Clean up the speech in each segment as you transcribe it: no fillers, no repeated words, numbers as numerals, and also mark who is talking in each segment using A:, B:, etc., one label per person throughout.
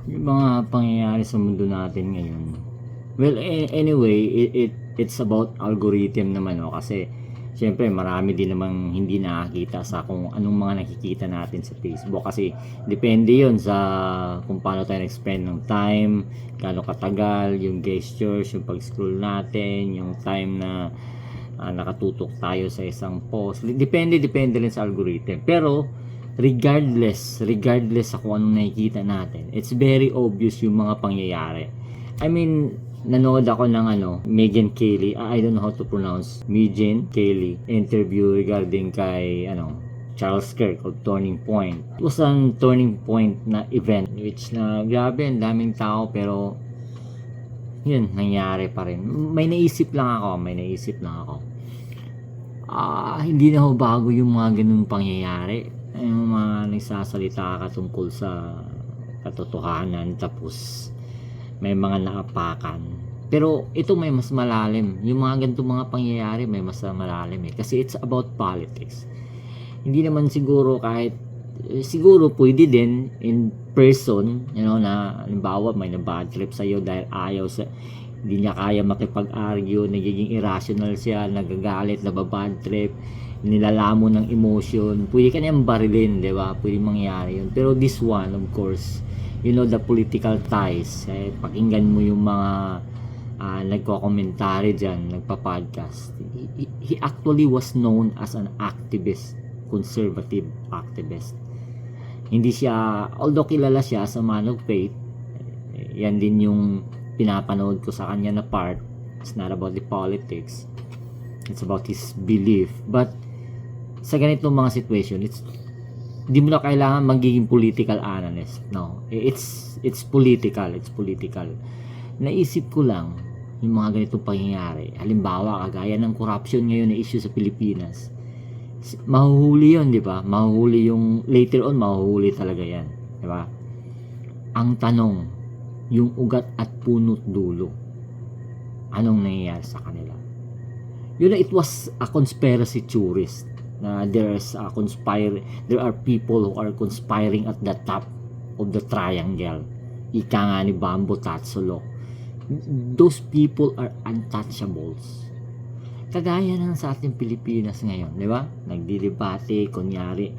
A: Yung mga pangyayari sa mundo natin ngayon. Well, anyway, it's about algorithm naman, no? Kasi syempre marami din namang hindi nakakita sa kung anong mga nakikita natin sa Facebook, kasi depende yon sa kung paano tayo nag-spend ng time, gaano katagal, yung gestures, yung pag-scroll natin, yung time na nakatutok tayo sa isang post. Depende rin sa algorithm. Pero regardless sa kung anong nakikita natin, it's very obvious yung mga pangyayari. I mean, nanood ako ng Megyn Kelly, I don't know how to pronounce, Megyn Kelly interview regarding kay Charles Kirk of Turning Point. It was an turning point na event which na grabe, ang daming tao, pero yun, nangyari pa rin. May naisip lang ako. Hindi na ho bago yung mga ganung pangyayari. Yung mga nagsasalita ka tungkol sa katotohanan, tapos may mga naapakan. Pero ito may mas malalim. Yung mga ganitong mga pangyayari may mas malalim kasi it's about politics. Hindi naman siguro siguro pwede din in person, na halimbawa may na-bad trip sa'yo dahil hindi niya kaya makipag-argue, nagiging irrational siya, nagagalit, nababad trip, nilalamon ng emotion, pwede ka niyang barilin, di ba? Pwede mangyari yun. Pero this one, of course, the political ties, pakinggan mo yung mga nagko-commentary dyan, nagpa-podcast. He actually was known as an activist, conservative activist. Hindi siya, although kilala siya sa man of faith, yan din yung pinapanood ko sa kanya na part. It's not about the politics, it's about his belief. But sa ganitong mga situation, di mo na kailangan magiging political analyst, no? It's political. Naisip ko lang yung mga ganitong pangyayari. Halimbawa, kagaya ng corruption ngayon na issue sa Pilipinas. Mahuhuli yun, di ba? Mahuhuli yung, later on, mahuhuli talaga yan, di ba? Ang tanong, yung ugat at punot dulo, anong nangyayari sa kanila? It was a conspiracy theorist na there are people who are conspiring at the top of the triangle. Ika nga ni Bambo Tatsulok. Those people are untouchables. Kagaya na sa ating Pilipinas ngayon, di ba? Nagdidebate, kunyari,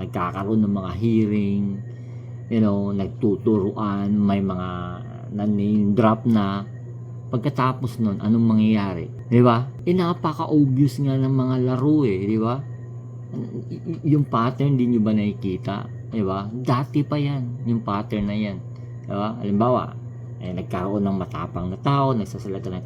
A: nagkakaroon ng mga hearing, nagtuturuan, may mga name drop na. Pagkatapos nun, anong mangyayari? Di ba? Napaka-obvious nga ng mga laro di ba? Yung pattern, di nyo ba nakikita? Di ba? Dati pa yan, yung pattern na yan. Di ba? Halimbawa, nagkaroon ng matapang na tao, nagsasalita ng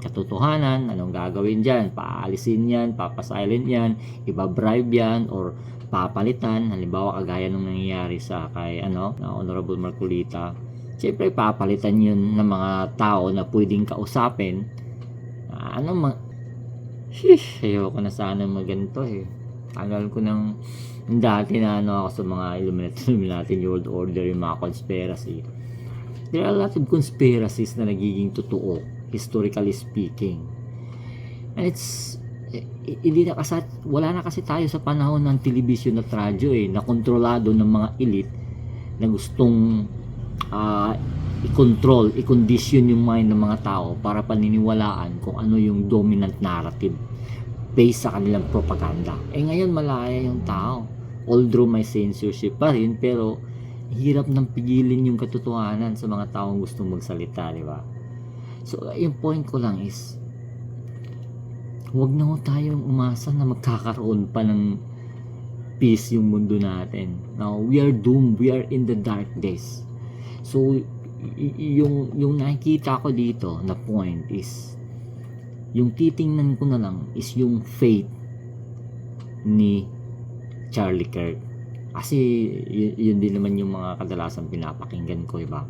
A: katotohanan, anong gagawin dyan? Paalisin yan, papasilent yan, ibabribe yan, or papalitan. Halimbawa, kagaya nung nangyayari sa kay na Honorable Marcolita. Siyempre, papalitan yun ng mga tao na pwedeng kausapin. Ayoko na sana maganto Tagal ko nang dati na ako sa mga Illuminati, New World Order, yung mga conspiracy. There are a lot of conspiracies na nagiging totoo, historically speaking. And wala na kasi tayo sa panahon ng television at radyo na kontrolado ng mga elite na gustong i-control, i-condition yung mind ng mga tao para paniniwalaan kung ano yung dominant narrative based sa kanilang propaganda. Ngayon malaya yung tao, although may censorship pa rin, pero hirap nang pigilin yung katotohanan sa mga taong gustong magsalita, di ba? So yung point ko lang is, huwag na tayong umasa na magkakaroon pa ng peace yung mundo natin. Now we are doomed, we are in the dark days. So yung nakikita ko dito na point is, yung titingnan ko na lang is yung faith ni Charlie Kirk. Kasi yun din naman yung mga kadalasan pinapakinggan ko, diba?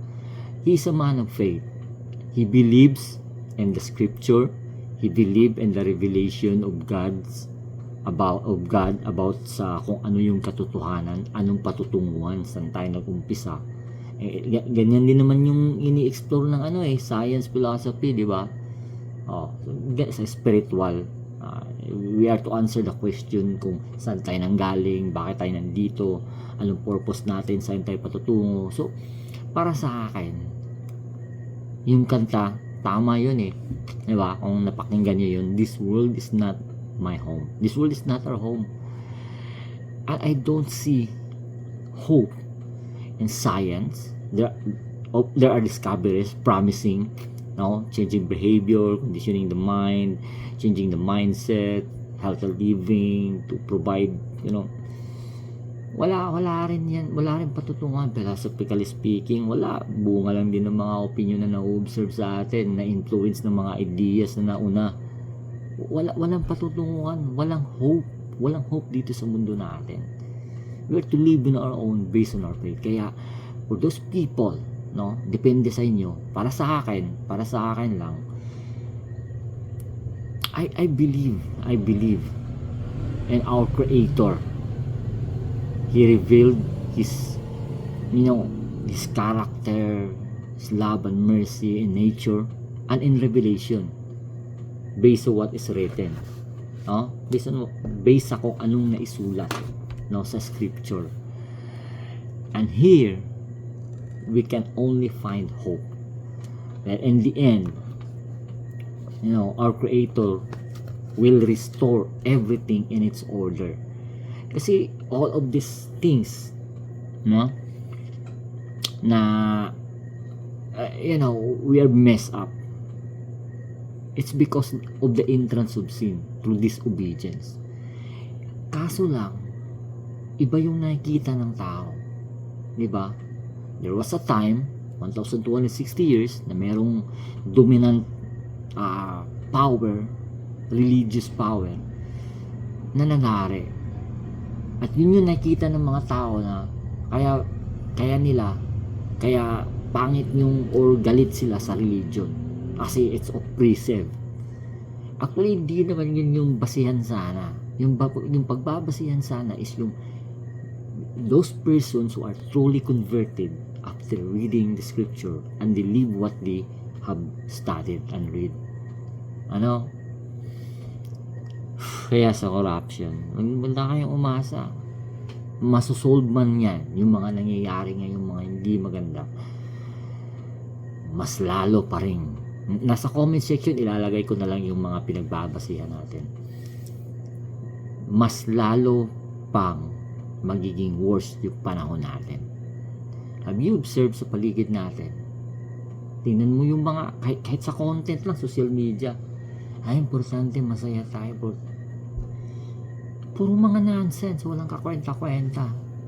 A: He's a man of faith. He believes in the scripture. He believed in the revelation of God about sa kung ano yung katotohanan, anong patutunguhan, saan tayo nag-umpisa. Ganyan din naman yung ini-explore ng science philosophy, di ba? Sa spiritual We are to answer the question kung saan tayo nanggaling, bakit tayo nandito, anong purpose natin, saan tayo patutungo. So, para sa akin, yung kanta, tama yun eh. Diba? Kung napakinggan nyo yun, this world is not my home. This world is not our home. And I don't see hope in science. There are discoveries promising, no, changing behavior, conditioning the mind, changing the mindset, healthy living to provide, wala rin yan, wala rin patutunguhan. Philosophically speaking, wala, bunga lang din ng mga opinion na na-observe sa atin, na influence ng mga ideas na nauna. Walang patutunguhan, walang hope dito sa mundo natin. We are to live in our own, based on our faith. Kaya for those people, no, depende sa inyo. Para sa akin lang, I believe in our Creator. He revealed his character, his love and mercy in nature and in revelation, based on what is written, no? Based sa kung anong naisulat, no, sa scripture. And here we can only find hope that in the end, our Creator will restore everything in its order. Kasi all of these things, no, na we are messed up. It's because of the entrance of sin through disobedience. Kaso lang, iba yung nakikita ng tao, di ba? There was a time 1,260 years na merong dominant power, religious power na nangyari. At yun yung nakita ng mga tao na kaya pangit yung or galit sila sa religion kasi it's oppressive. Actually, hindi naman yun yung basihan sana. Yung pagbabasihan sana is yung those persons who are truly converted after reading the scripture and they live what they have studied and read. Kaya sa corruption, wala kayong umasa. Masosolve man yan, yung mga nangyayari ngayon, yung mga hindi maganda. Mas lalo pa rin. Nasa comment section, ilalagay ko na lang yung mga pinagbabasihan natin. Mas lalo pang magiging worse yung panahon natin. Have you observed sa paligid natin? Tingnan mo yung mga, kahit sa content lang, social media, ay importante, masaya tayo. Puro mga nonsense, walang kakwenta-kwenta.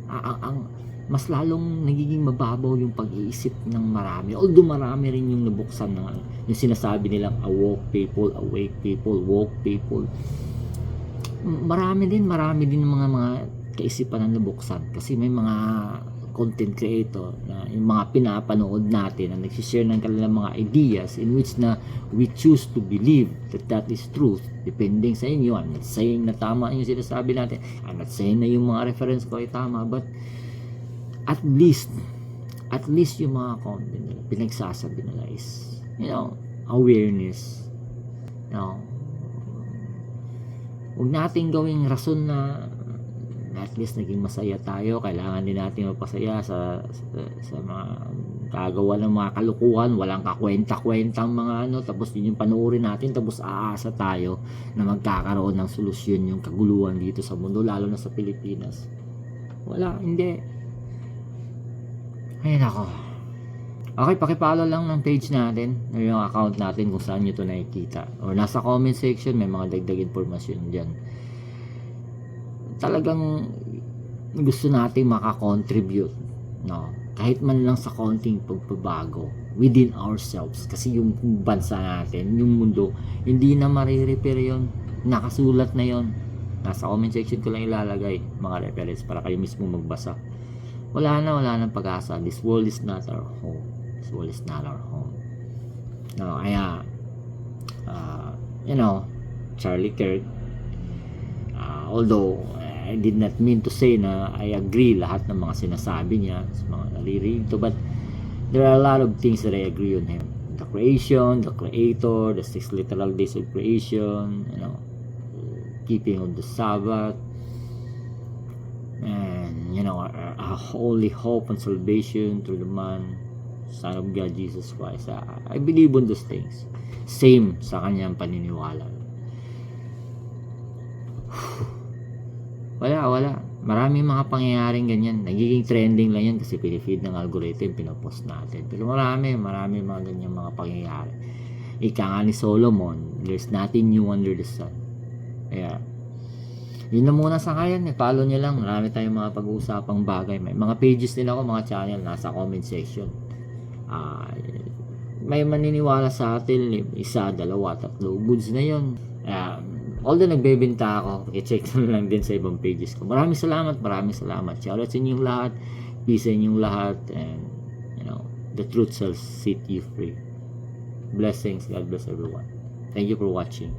A: Ang mas lalong nagiging mababaw yung pag-iisip ng marami. Although marami rin yung nabuksan ng yung sinasabi nilang awake people, woke people. Marami din mga kaisipan na nabuksan kasi may mga content creator na yung mga pinapanood natin na nagsishare ng kanilang mga ideas in which na we choose to believe that is truth depending sa inyo. I'm not saying na tama yung sinasabi natin, I'm not saying na yung mga reference ko ay tama, but at least yung mga content nila pinagsasabi nila is awareness. Huwag natin gawing rason na at least naging masaya tayo. Kailangan din natin mapasaya sa mga gagawa ng mga kalukuhan, walang kakwenta-kwentang mga tapos yun yung panoorin natin, tapos aasa tayo na magkakaroon ng solusyon yung kaguluhan dito sa mundo, lalo na sa Pilipinas. Wala, hindi. Ay nako. Okay, pakipollow lang ng page natin o yung account natin kung saan nyo ito nakikita, or nasa comment section may mga dagdag informasyon dyan. Talagang gusto natin makakontribute, no? Kahit man lang sa konting pagbabago within ourselves, kasi yung bansa natin, yung mundo, hindi na marirepair yun. Nakasulat na yun. Nasa comment section ko lang ilalagay mga reference para kayo mismo magbasa. Wala nang pag-asa. This world is not our home. This world is not our home. No, kaya Charlie Kirk, although I did not mean to say na I agree lahat ng mga sinasabi niya sa mga naririnig to, but there are a lot of things that I agree on him. The creation, the creator, the 6 literal days of creation, keeping of the Sabbath, and a holy hope and salvation through the man, Son of God, Jesus Christ. I believe on those things. Same sa kanyang paniniwala. Wala. Maraming mga pangyayaring ganyan. Nagiging trending lang yan kasi pinifeed ng algorithm, pinopost natin. Pero marami mga ganyan mga pangyayari. Ika nga ni Solomon, there's nothing new under the sun. Kaya, yun na muna sa kayan. Follow nyo lang. Marami tayong mga pag-uusapang bagay. May mga pages din ako, mga channel, nasa comment section. May maniniwala sa atin, 1, 2, 3 goods na yun. Although nagbebenta ako, i-check na lang din sa ibang pages ko. Maraming salamat. Shoutout sa inyong lahat. Peace sa inyong lahat. And, the truth shall set you free. Blessings. God bless everyone. Thank you for watching.